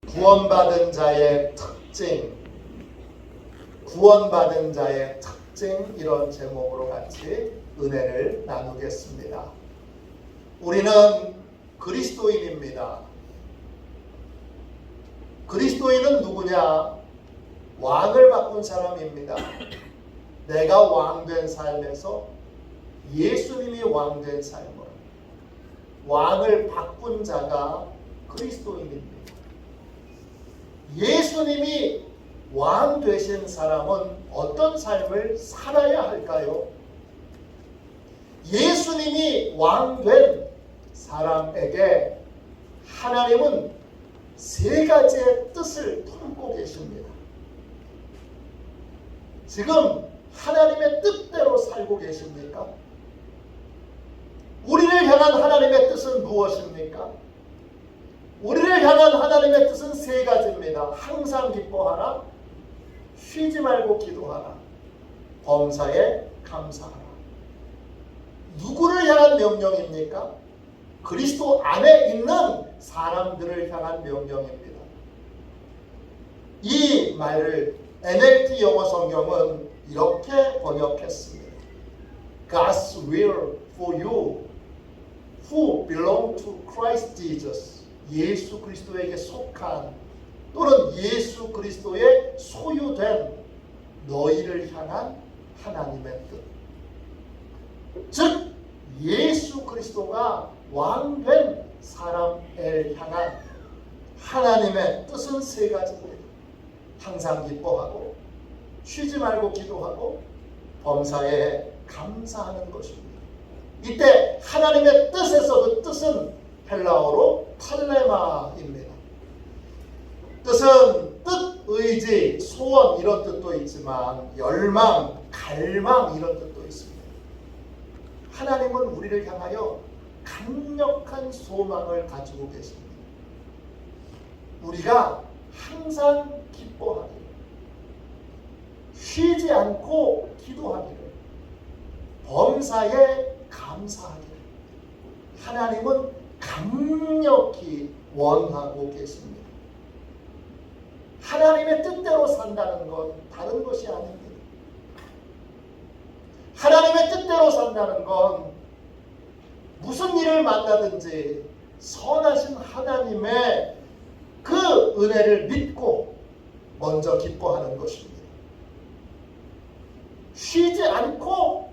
구원받은 자의 특징, 구원받은 자의 특징, 이런 제목으로 같이 은혜를 나누겠습니다. 우리는 그리스도인입니다. 그리스도인은 누구냐? 왕을 바꾼 사람입니다. 내가 왕된 삶에서 예수님이 왕된 삶을, 왕을 바꾼 자가 그리스도인입니다. 예수님이 왕 되신 사람은 어떤 삶을 살아야 할까요? 예수님이 왕 된 사람에게 하나님은 세 가지의 뜻을 품고 계십니다. 지금 하나님의 뜻대로 살고 계십니까? 우리를 향한 하나님의 뜻은 무엇입니까? 우리를 향한 하나님의 뜻은 세 가지입니다. 항상 기뻐하라, 쉬지 말고 기도하라, 범사에 감사하라. 누구를 향한 명령입니까? 그리스도 안에 있는 사람들을 향한 명령입니다. 이 말을 NLT 영어 성경은 이렇게 번역했습니다. God's will for you who belong to Christ Jesus. 예수 그리스도에게 속한 또는 예수 그리스도의 소유된 너희를 향한 하나님의 뜻. 즉 예수 그리스도가 왕된 사람을 향한 하나님의 뜻은 세 가지입니다. 항상 기뻐하고 쉬지 말고 기도하고 범사에 감사하는 것입니다. 이때 하나님의 뜻에서 그 뜻은 헬라어로 탈레마입니다. 뜻은 뜻, 의지, 소원 이런 뜻도 있지만 열망, 갈망 이런 뜻도 있습니다. 하나님은 우리를 향하여 강력한 소망을 가지고 계십니다. 우리가 항상 기뻐하기를, 쉬지 않고 기도하기를, 범사에 감사하기를 하나님은 강력히 원하고 계십니다. 하나님의 뜻대로 산다는 건 다른 것이 아닙니다. 하나님의 뜻대로 산다는 건 무슨 일을 만나든지 선하신 하나님의 그 은혜를 믿고 먼저 기뻐하는 것입니다. 쉬지 않고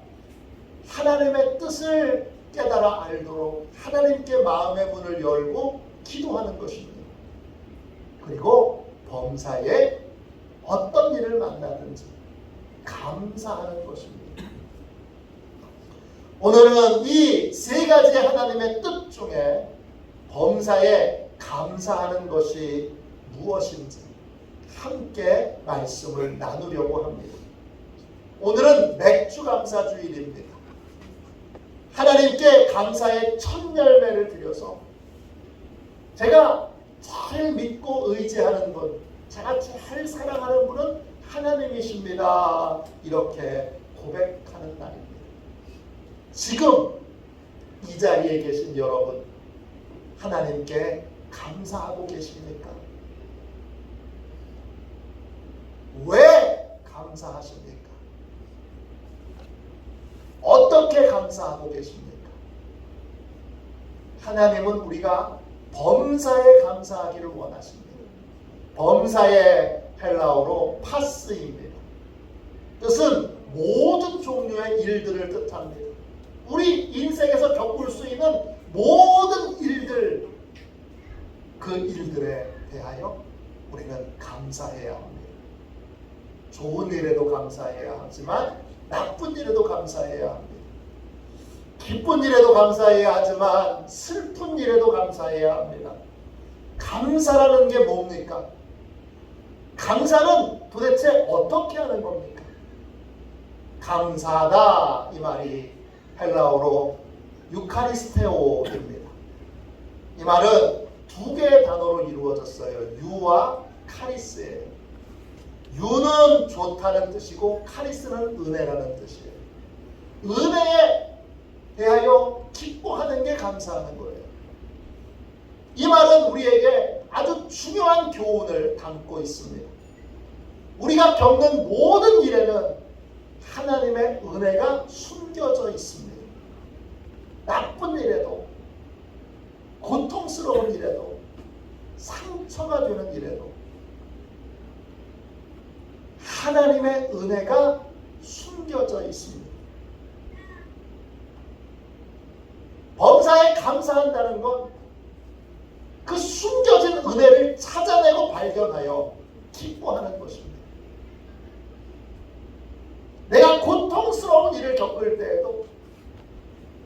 하나님의 뜻을 깨달아 알도록 하나님께 마음의 문을 열고 기도하는 것입니다. 그리고 범사에 어떤 일을 만나든지 감사하는 것입니다. 오늘은 이 세 가지의 하나님의 뜻 중에 범사에 감사하는 것이 무엇인지 함께 말씀을 나누려고 합니다. 오늘은 맥주감사주일입니다. 하나님께 감사의 첫 열매를 드려서 제가 제일 믿고 의지하는 분, 제가 제일 사랑하는 분은 하나님이십니다. 이렇게 고백하는 날입니다. 지금 이 자리에 계신 여러분, 하나님께 감사하고 계십니까? 왜 감사하십니까? 어떻게 감사하고 계십니까? 하나님은 우리가 범사에 감사하기를 원하십니다. 범사의 헬라어로 파스입니다. 뜻은 모든 종류의 일들을 뜻합니다. 우리 인생에서 겪을 수 있는 모든 일들, 그 일들에 대하여 우리는 감사해야 합니다. 좋은 일에도 감사해야 하지만 나쁜 일에도 감사해야 합니다. 기쁜 일에도 감사해야 하지만 슬픈 일에도 감사해야 합니다. 감사라는 게 뭡니까? 감사는 도대체 어떻게 하는 겁니까? 감사하다, 이 말이 헬라어로 유카리스테오입니다. 이 말은 두 개의 단어로 이루어졌어요. 유와 카리스예요. 유는 좋다는 뜻이고 카리스는 은혜라는 뜻이에요. 은혜에 대하여 기뻐하는 게 감사하는 거예요. 이 말은 우리에게 아주 중요한 교훈을 담고 있습니다. 우리가 겪는 모든 일에는 하나님의 은혜가 숨겨져 있습니다. 나쁜 일에도, 고통스러운 일에도, 상처가 되는 일에도 하나님의 은혜가 숨겨져 있습니다. 범사에 감사한다는 건 그 숨겨진 은혜를 찾아내고 발견하여 기뻐하는 것입니다. 내가 고통스러운 일을 겪을 때에도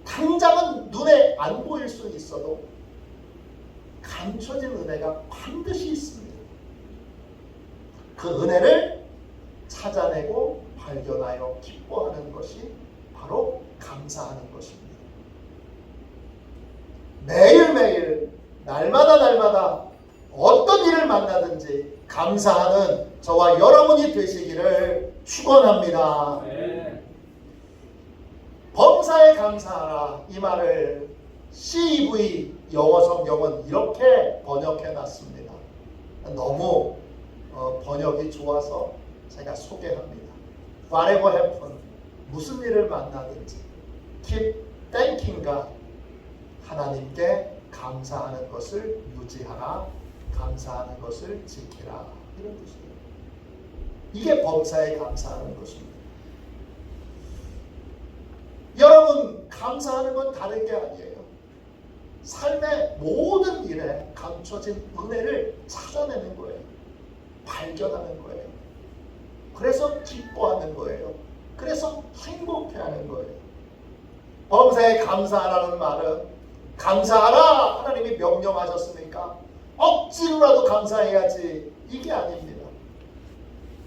당장은 눈에 안 보일 수 있어도 감춰진 은혜가 반드시 있습니다. 그 은혜를 찾아내고 발견하여 기뻐하는 것이 바로 감사하는 것입니다. 매일매일 날마다 어떤 일을 만나든지 감사하는 저와 여러분이 되시기를 축원합니다. 네. 범사에 감사하라, 이 말을 CEV 영어 성경은 이렇게 번역해 놨습니다. 너무 번역이 좋아서 제가 소개합니다. Whatever happen, 무슨 일을 만나든지 keep thanking God, 하나님께 감사하는 것을 유지하라, 감사하는 것을 지키라, 이런 뜻이에요. 이게 범사에 감사하는 것입니다. 여러분, 감사하는 건 다른 게 아니에요. 삶의 모든 일에 감춰진 은혜를 찾아내는 거예요. 발견하는 거예요. 그래서 기뻐하는 거예요. 그래서 행복해하는 거예요. 범사에 감사하라는 말은 감사하라, 하나님이 명령하셨으니까 억지로라도 감사해야지, 이게 아닙니다.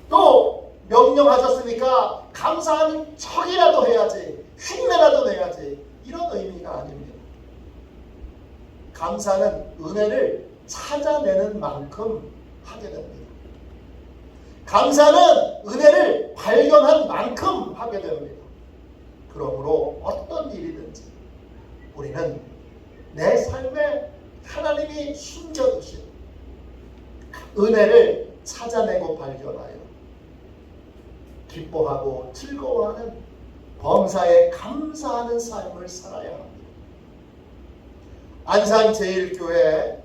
또 명령하셨으니까 감사하는 척이라도 해야지, 흉내라도 내야지, 이런 의미가 아닙니다. 감사는 은혜를 찾아내는 만큼 하게 됩니다. 감사는 은혜를 발견한 만큼 하게 됩니다. 그러므로 어떤 일이든지 우리는 내 삶에 하나님이 숨겨두신 은혜를 찾아내고 발견하여 기뻐하고 즐거워하는 범사에 감사하는 삶을 살아야 합니다. 안산제일교회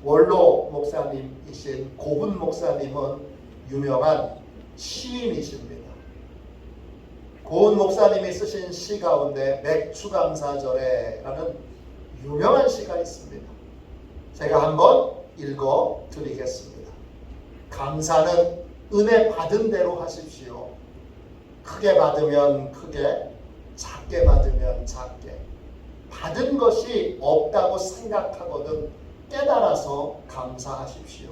원로 목사님이신 고분 목사님은 유명한 시인이십니다. 고은 목사님이 쓰신 시 가운데 맥추감사절에라는 유명한 시가 있습니다. 제가 한번 읽어 드리겠습니다. 감사는 은혜 받은 대로 하십시오. 크게 받으면 크게, 작게 받으면 작게. 받은 것이 없다고 생각하거든 깨달아서 감사하십시오.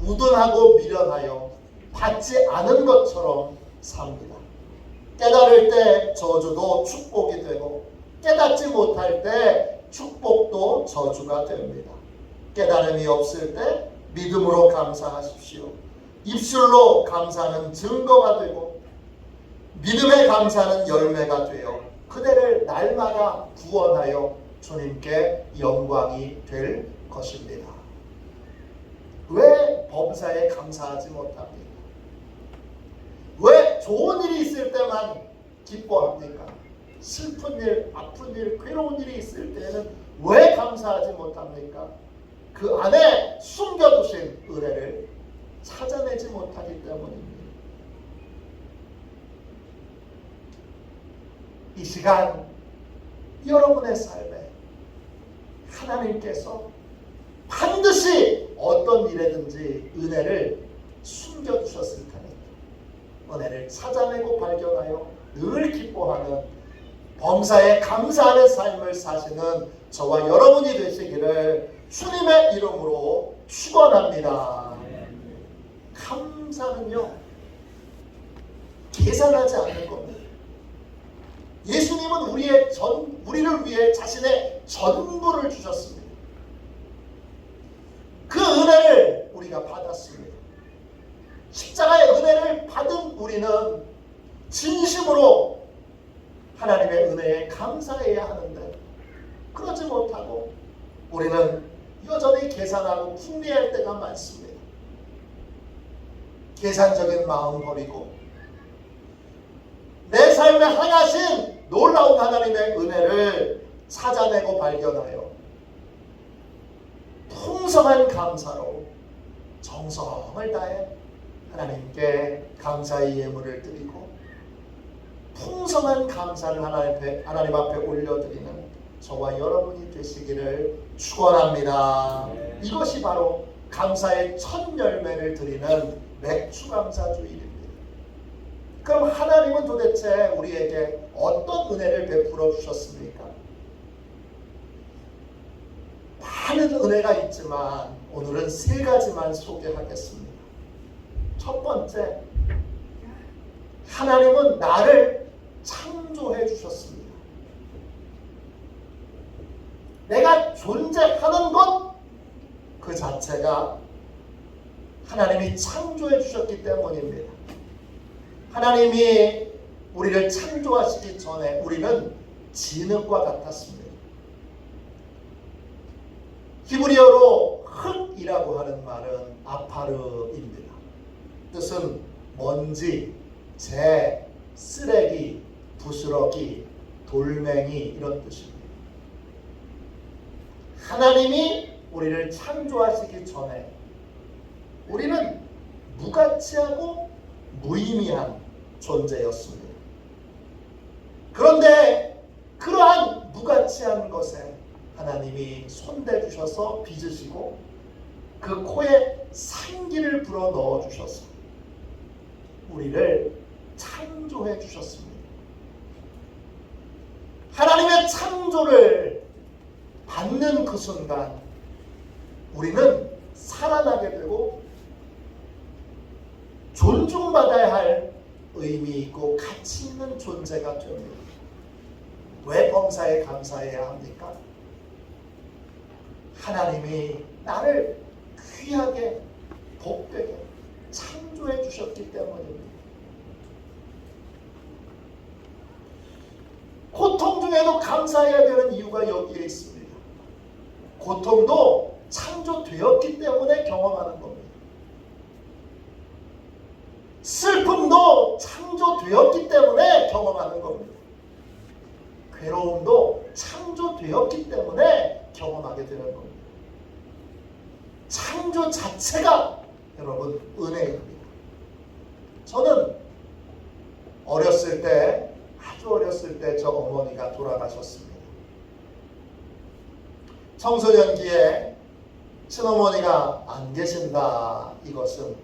우둔하고 미련하여 받지 않은 것처럼 삽니다. 깨달을 때 저주도 축복이 되고 깨닫지 못할 때 축복도 저주가 됩니다. 깨달음이 없을 때 믿음으로 감사하십시오. 입술로 감사는 증거가 되고 믿음의 감사는 열매가 되어 그대를 날마다 구원하여 주님께 영광이 될 것입니다. 왜 범사에 감사하지 못합니까? 왜 좋은 일이 있을 때만 기뻐합니까? 슬픈 일, 아픈 일, 괴로운 일이 있을 때는 왜 감사하지 못합니까? 그 안에 숨겨두신 은혜를 찾아내지 못하기 때문입니다. 이 시간 여러분의 삶에 하나님께서 반드시 어떤 일에든지 은혜를 숨겨두셨을 테니까 은혜를 찾아내고 발견하여 늘 기뻐하는 범사에 감사하는 삶을 사시는 저와 여러분이 되시기를 주님의 이름으로 축원합니다. 감사는요, 계산하지 않는 겁니다. 예수님은 우리를 위해 자신의 전부를 주셨습니다. 그 은혜를 우리가 받았습니다. 십자가의 은혜를 받은 우리는 진심으로 하나님의 은혜에 감사해야 하는데 그러지 못하고 우리는 여전히 계산하고 궁리할 때가 많습니다. 계산적인 마음 버리고 내 삶에 행하신 놀라운 하나님의 은혜를 찾아내고 발견하여 풍성한 감사로 정성을 다해 하나님께 감사의 예물을 드리고 풍성한 감사를 하나님 앞에 올려드리는 저와 여러분이 되시기를 축원합니다. 이것이 바로 감사의 첫 열매를 드리는 맥주감사주일입니다. 그럼 하나님은 도대체 우리에게 어떤 은혜를 베풀어 주셨습니까? 많은 은혜가 있지만 오늘은 세 가지만 소개하겠습니다. 첫 번째, 하나님은 나를 창조해 주셨습니다. 내가 존재하는 것 그 자체가 하나님이 창조해 주셨기 때문입니다. 하나님이 우리를 창조하시기 전에 우리는 진흙과 같았습니다. 히브리어로 흙이라고 하는 말은 아파르입니다. 뜻은 먼지, 재, 쓰레기, 부스러기, 돌멩이 이런 뜻입니다. 하나님이 우리를 창조하시기 전에 우리는 무가치하고 무의미한 존재였습니다. 그런데 그러한 무가치한 것에 하나님이 손대주셔서 빚으시고 그 코에 생기를 불어 넣어주셔서 우리를 창조해 주셨습니다. 하나님의 창조를 받는 그 순간 우리는 살아나게 되고 존중받아야 할 의미 있고 가치 있는 존재가 됩니다. 왜 범사에 감사해야 합니까? 하나님이 나를 귀하게 복되게 창조해 주셨기 때문입니다. 고통 중에도 감사해야 되는 이유가 여기에 있습니다. 고통도 창조되었기 때문에 경험하는 겁니다. 슬픔도 창조되었기 때문에 경험하는 겁니다. 괴로움도 창조되었기 때문에 경험하게 되는 겁니다. 창조 자체가 여러분 은혜입니다. 저는 어렸을 때 아주 어렸을 때 저 어머니가 돌아가셨습니다. 청소년기에 친어머니가 안 계신다 이것은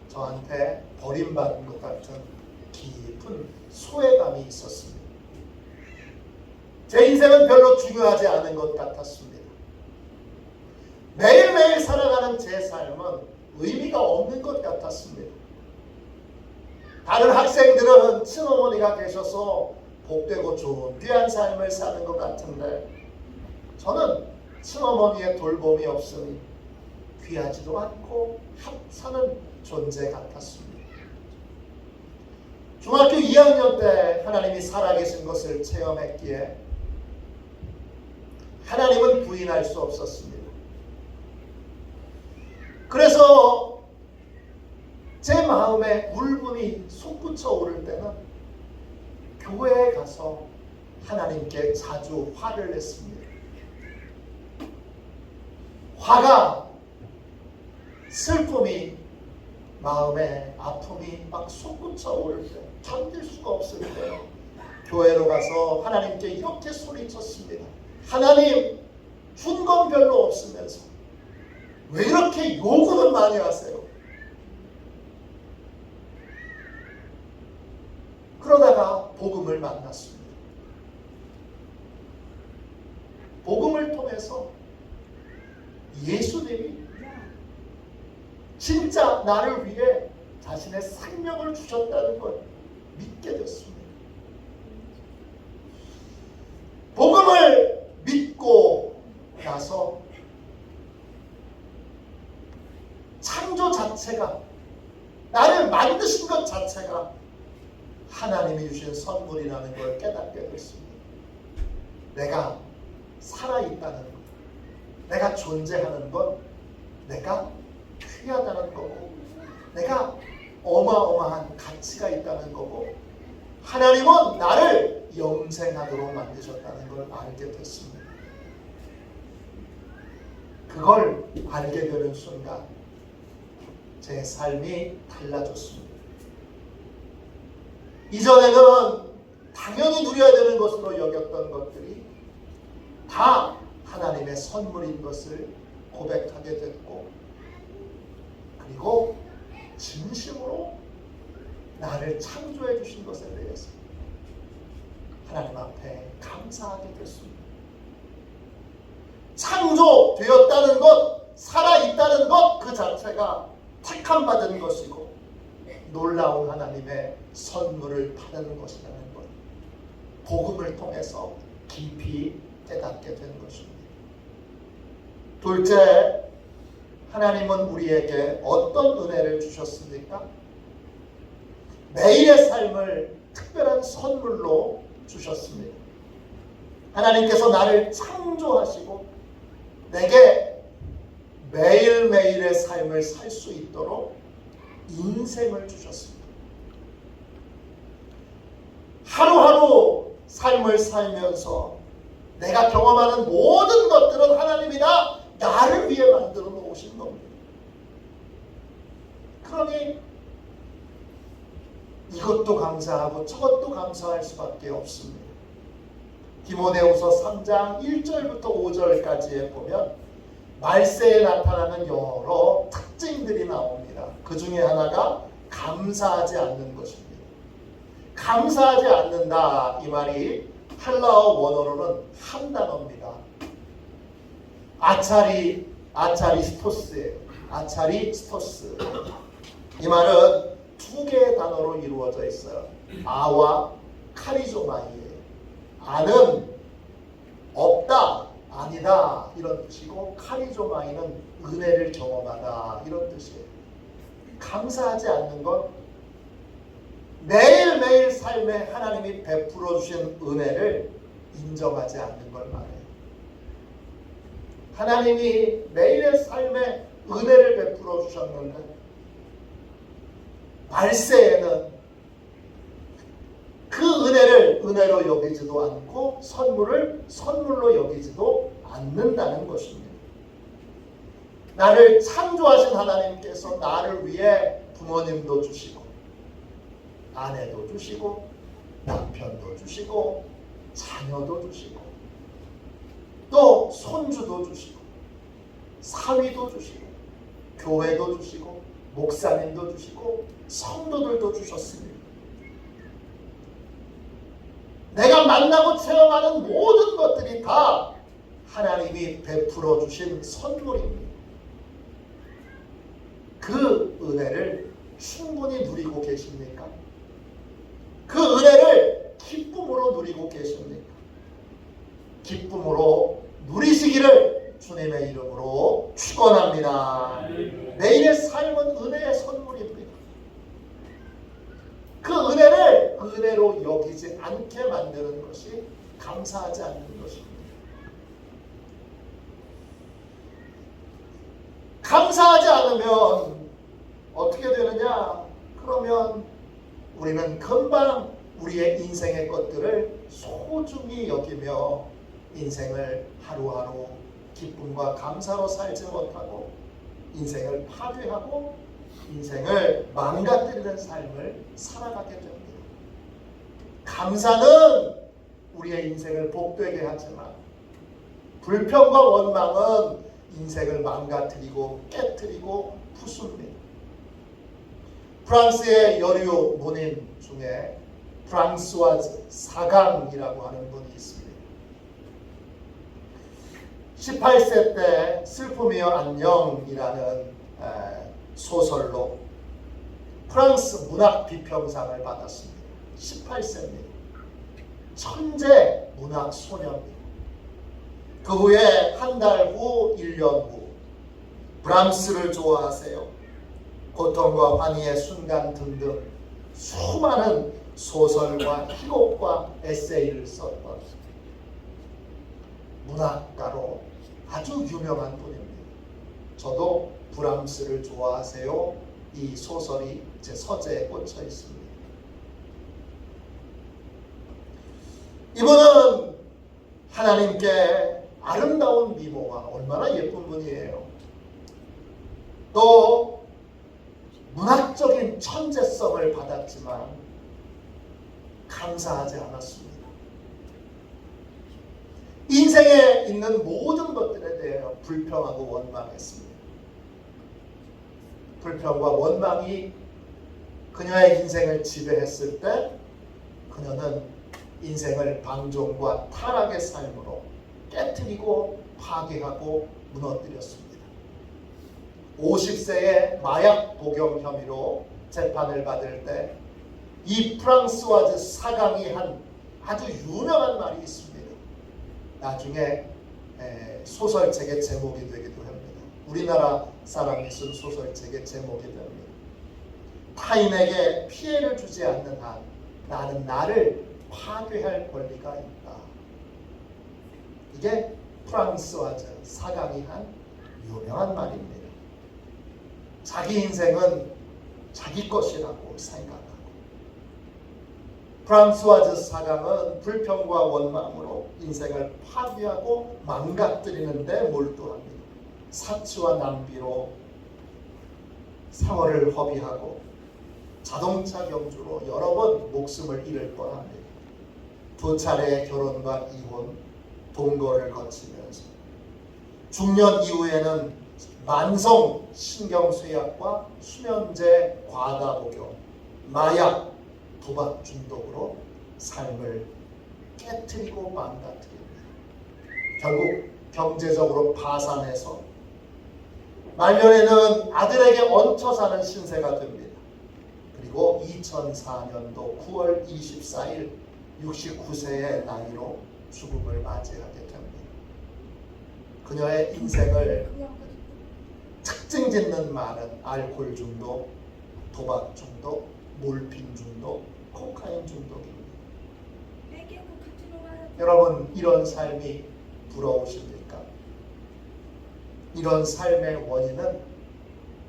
저한테 버림받은 것 같은 깊은 소외감이 있었습니다. 제 인생은 별로 중요하지 않은 것 같았습니다. 매일매일 살아가는 제 삶은 의미가 없는 것 같았습니다. 다른 학생들은 친어머니가 계셔서 복되고 좋은 귀한 삶을 사는 것 같은데 저는 친어머니의 돌봄이 없으니 귀하지도 않고 합사는 존재 같았습니다. 중학교 2학년 때 하나님이 살아계신 것을 체험했기에 하나님은 부인할 수 없었습니다. 그래서 제 마음에 울분이 솟구쳐 오를 때는 교회에 가서 하나님께 자주 화를 냈습니다. 화가, 슬픔이, 마음에 아픔이 막 솟구쳐 오를 때, 견딜 수가 없을 때 교회로 가서 하나님께 이렇게 소리쳤습니다. 하나님, 준 건 별로 없으면서 왜 이렇게 요구는 많이 하세요? 그러다가 복음을 만났습니다. 복음을 통해서 예수님이 진짜 나를 위해 자신의 생명을 주셨다는 걸 믿게 됐습니다. 복음을 믿고 나서 창조 자체가, 나를 만드신 것 자체가 하나님이 주신 선물이라는 걸 깨닫게 됐습니다. 내가 살아있다는 것, 내가 존재하는 건 내가 귀하다는 거고, 내가 어마어마한 가치가 있다는 거고, 하나님은 나를 영생하도록 만드셨다는 걸 알게 됐습니다. 그걸 알게 되는 순간 제 삶이 달라졌습니다. 이전에는 당연히 누려야 되는 것으로 여겼던 것들이 다 하나님의 선물인 것을 고백하게 됐고, 그리고 진심으로 나를 창조해 주신 것에 대해서 하나님 앞에 감사하게 됐습니다. 창조되었다는 것, 살아있다는 것 그 자체가 택함받은 것이고 놀라운 하나님의 선물을 받는 것이라는 것, 복음을 통해서 깊이 깨닫게 된 것입니다. 둘째, 하나님은 우리에게 어떤 은혜를 주셨습니까? 매일의 삶을 특별한 선물로 주셨습니다. 하나님께서 나를 창조하시고 내게 매일매일의 삶을 살 수 있도록 인생을 주셨습니다. 하루하루 삶을 살면서 내가 경험하는 모든 것들은 하나님이 다 나를 위해 만들어 놓으신 겁니다. 그러니 이것도 감사하고 저것도 감사할 수밖에 없습니다. 디모데후서 3장 1절부터 5절까지에 보면 말세에 나타나는 여러 특징들이 나옵니다. 그 중에 하나가 감사하지 않는 것입니다. 감사하지 않는다, 이 말이 헬라어 원어로는 한 단어입니다. 아차리스토스예요. 아차리스토스. 이 말은 두 개의 단어로 이루어져 있어요. 아와 카리조마이예요. 아는 없다, 아니다 이런 뜻이고, 카리조마이는 은혜를 경험하다 이런 뜻이에요. 감사하지 않는 건 매일매일 삶에 하나님이 베풀어 주신 은혜를 인정하지 않는 걸 말해요. 하나님이 매일의 삶에 은혜를 베풀어 주셨는데 말세에는 그 은혜를 은혜로 여기지도 않고 선물을 선물로 여기지도 않는다는 것입니다. 나를 창조하신 하나님께서 나를 위해 부모님도 주시고 아내도 주시고 남편도 주시고 자녀도 주시고 또 손주도 주시고 사위도 주시고 교회도 주시고 목사님도 주시고 성도들도 주셨습니다. 내가 만나고 체험하는 모든 것들이 다 하나님이 베풀어 주신 선물입니다. 그 은혜를 충분히 누리고 계십니까? 그 은혜를 기쁨으로 누리고 계십니까? 기쁨으로 누리시기를 주님의 이름으로 축원합니다. 매일의 삶은 은혜의 선물입니다. 그 은혜를 은혜로 여기지 않게 만드는 것이 감사하지 않는 것입니다. 감사하지 않으면 어떻게 되느냐? 그러면 우리는 금방 우리의 인생의 것들을 소중히 여기며 인생을 하루하루 기쁨과 감사로 살지 못하고 인생을 파괴하고 인생을 망가뜨리는 삶을 살아가게 됩니다. 감사는 우리의 인생을 복되게 하지만 불평과 원망은 인생을 망가뜨리고 깨뜨리고 부숩니다. 프랑스의 여류 문인 중에 프랑스와즈 사강이라고 하는 분이 있습니다. 18세 때 슬픔이여 안녕이라는 소설로 프랑스 문학 비평상을 받았습니다. 18세입니다. 천재 문학 소녀입니다. 그 후에 한 달 후, 1년 후 브람스를 좋아하세요. 고통과 환희의 순간 등등 수많은 소설과 희곡과 에세이를 썼던 문학가로 아주 유명한 분입니다. 저도 브람스를 좋아하세요. 이 소설이 제 서재에 꽂혀 있습니다. 이분은 하나님께 아름다운 미모와 얼마나 예쁜 분이에요. 또 문학적인 천재성을 받았지만 감사하지 않았습니다. 인생에 있는 모든 것들에 대해 불평하고 원망했습니다. 불평과 원망이 그녀의 인생을 지배했을 때 그녀는 인생을 방종과 타락의 삶으로 깨트리고 파괴하고 무너뜨렸습니다. 50세에 마약 복용 혐의로 재판을 받을 때 이 프랑스와즈 사강이 한 아주 유명한 말이 있습니다. 나중에 소설책의 제목이 되기도 합니다. 우리나라 사람이 쓴 소설책의 제목이 됩니다. 타인에게 피해를 주지 않는 한 나는 나를 파괴할 권리가 있다. 이게 프랑스와즈 사강이 한 유명한 말입니다. 자기 인생은 자기 것이라고 생각하고, 프랑스와즈 사강은 불평과 원망으로 인생을 파괴하고 망가뜨리는 데 몰두합니다. 사치와 낭비로 세월을 허비하고 자동차 경주로 여러 번 목숨을 잃을 뻔합니다. 2차례의 결혼과 이혼, 동거를 거치면서 중년 이후에는 만성 신경쇠약과 수면제 과다 복용, 마약, 도박 중독으로 삶을 깨트리고 망가뜨립니다. 결국 경제적으로 파산해서 말년에는 아들에게 얹혀 사는 신세가 됩니다. 그리고 2004년도 9월 24일 69세의 나이로 죽음을 맞이하게 됩니다. 그녀의 인생을 특징 짓는 말은 알코올 중독, 도박 중독, 몰핀 중독, 코카인 중독입니다. 여러분, 이런 삶이 부러우십니까? 이런 삶의 원인은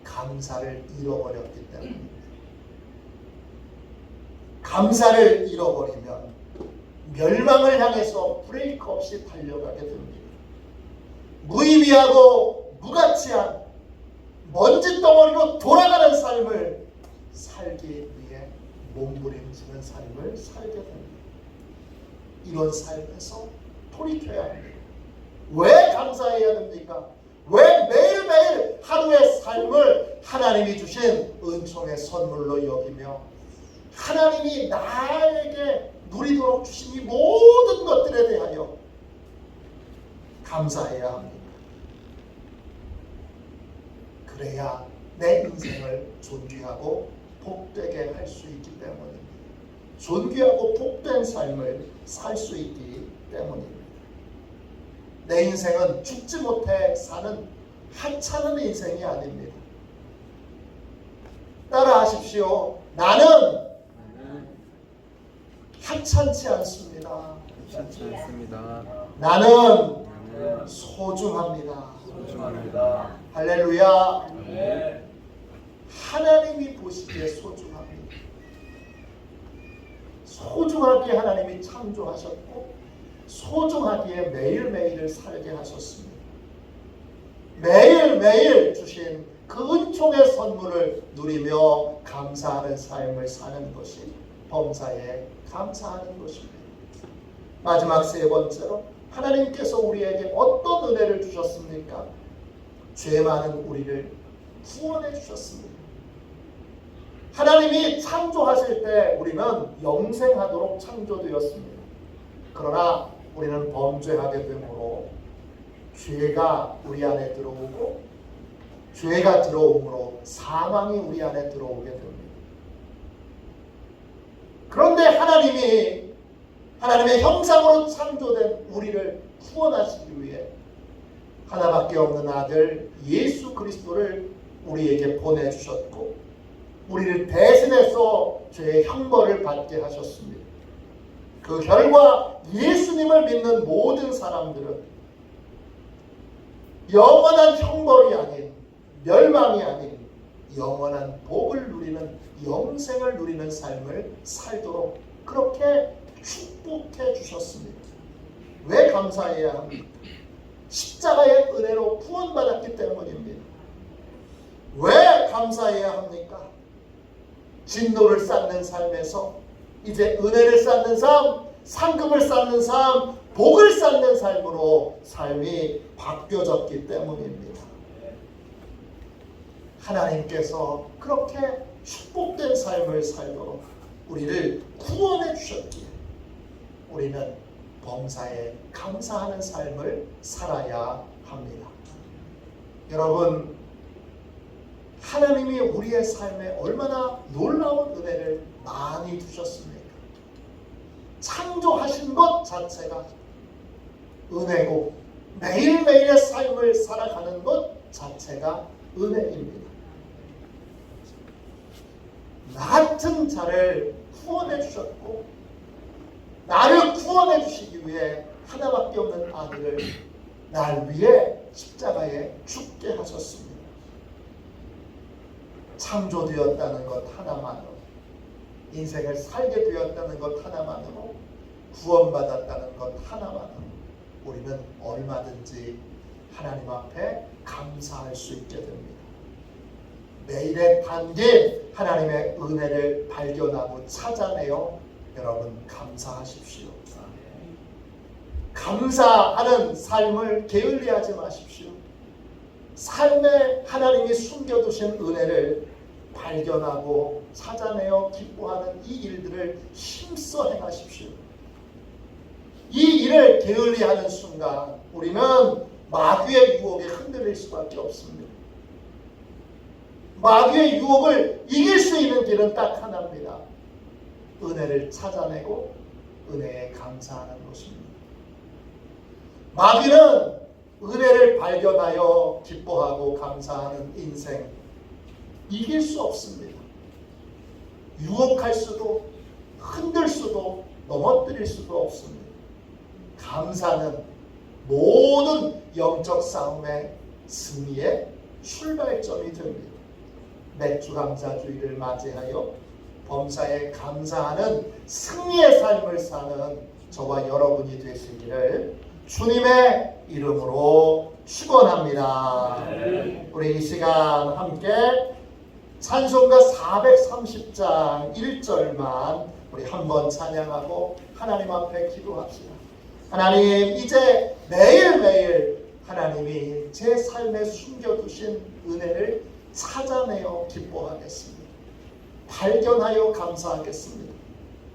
감사를 잃어버렸기 때문입니다. 감사를 잃어버리면 멸망을 향해서 브레이크 없이 달려가게 됩니다. 무의미하고 무가치한 먼지 덩어리로 돌아가는 삶을 살기 위해 몸부림치는 삶을 살게 됩니다. 이런 삶에서 돌이켜야 합니다. 왜 감사해야 됩니까? 왜 매일매일 하루의 삶을 하나님이 주신 은총의 선물로 여기며 하나님이 나에게 누리도록 주신 이 모든 것들에 대하여 감사해야 합니다. 그래야 내 인생을 존귀하고 복되게 할 수 있기 때문입니다. 존귀하고 복된 삶을 살 수 있기 때문입니다. 내 인생은 죽지 못해 사는 하찮은 인생이 아닙니다. 따라하십시오. 나는 하찮지 않습니다. 하찮지 않습니다. 나는 소중합니다. 소중합니다. 할렐루야. 네. 하나님이 보시기에 소중합니다. 소중하게 하나님이 창조하셨고 소중하기에 매일매일을 살게 하셨습니다. 매일매일 주신 그 은총의 선물을 누리며 감사하는 삶을 사는 것이 범사에 감사하는 것입니다. 마지막 세 번째로 하나님께서 우리에게 어떤 은혜를 주셨습니까? 죄 많은 우리를 구원해 주셨습니다. 하나님이 창조하실 때 우리는 영생하도록 창조되었습니다. 그러나 우리는 범죄하게 되므로 죄가 우리 안에 들어오고 죄가 들어옴으로 사망이 우리 안에 들어오게 됩니다. 그런데 하나님의 형상으로 창조된 우리를 구원하시기 위해 하나밖에 없는 아들 예수 그리스도를 우리에게 보내주셨고 우리를 대신해서 죄의 형벌을 받게 하셨습니다. 그 결과 예수님을 믿는 모든 사람들은 영원한 형벌이 아닌, 멸망이 아닌 영원한 복을 누리는, 영생을 누리는 삶을 살도록 그렇게 축복해 주셨습니다. 왜 감사해야 합니까? 십자가의 은혜로 구원받았기 때문입니다. 왜 감사해야 합니까? 진노를 쌓는 삶에서 이제 은혜를 쌓는 삶, 상급을 쌓는 삶, 복을 쌓는 삶으로 삶이 바뀌어졌기 때문입니다. 하나님께서 그렇게 축복된 삶을 살도록 우리를 구원해 주셨기에 우리는 범사에 감사하는 삶을 살아야 합니다. 여러분, 하나님이 우리의 삶에 얼마나 놀라운 은혜를 많이 주셨습니까? 창조하신 것 자체가 은혜고 매일매일의 삶을 살아가는 것 자체가 은혜입니다. 나 같은 자를 구원해 주셨고 나를 구원해 주시기 위해 하나밖에 없는 아들을 날 위해 십자가에 죽게 하셨습니다. 창조되었다는 것 하나만으로, 인생을 살게 되었다는 것 하나만으로, 구원받았다는 것 하나만으로 우리는 얼마든지 하나님 앞에 감사할 수 있게 됩니다. 매일의 단계에 하나님의 은혜를 발견하고 찾아내어 여러분 감사하십시오. 감사하는 삶을 게을리하지 마십시오. 삶에 하나님이 숨겨두신 은혜를 발견하고 찾아내어 기뻐하는 이 일들을 힘써 행하십시오. 이 일을 게을리하는 순간 우리는 마귀의 유혹에 흔들릴 수밖에 없습니다. 마귀의 유혹을 이길 수 있는 길은 딱 하나입니다. 은혜를 찾아내고 은혜에 감사하는 것입니다. 마귀는 은혜를 발견하여 기뻐하고 감사하는 인생 이길 수 없습니다. 유혹할 수도 흔들 수도 넘어뜨릴 수도 없습니다. 감사는 모든 영적 싸움의 승리의 출발점이 됩니다. 맥주감사주의를 맞이하여 범사에 감사하는 승리의 삶을 사는 저와 여러분이 되시기를 주님의 이름으로 축원합니다. 우리 이 시간 함께 찬송가 430장 1절만 우리 한번 찬양하고 하나님 앞에 기도합시다. 하나님, 이제 매일매일 하나님이 제 삶에 숨겨두신 은혜를 찾아내어 기뻐하겠습니다. 발견하여 감사하겠습니다.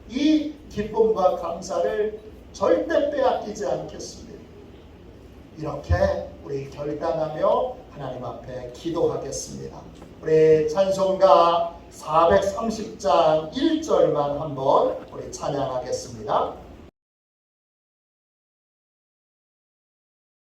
이 기쁨과 감사를 절대 빼앗기지 않겠습니다. 이렇게 우리 결단하며 하나님 앞에 기도하겠습니다. 우리 찬송가 430장 1절만 한번 우리 찬양하겠습니다.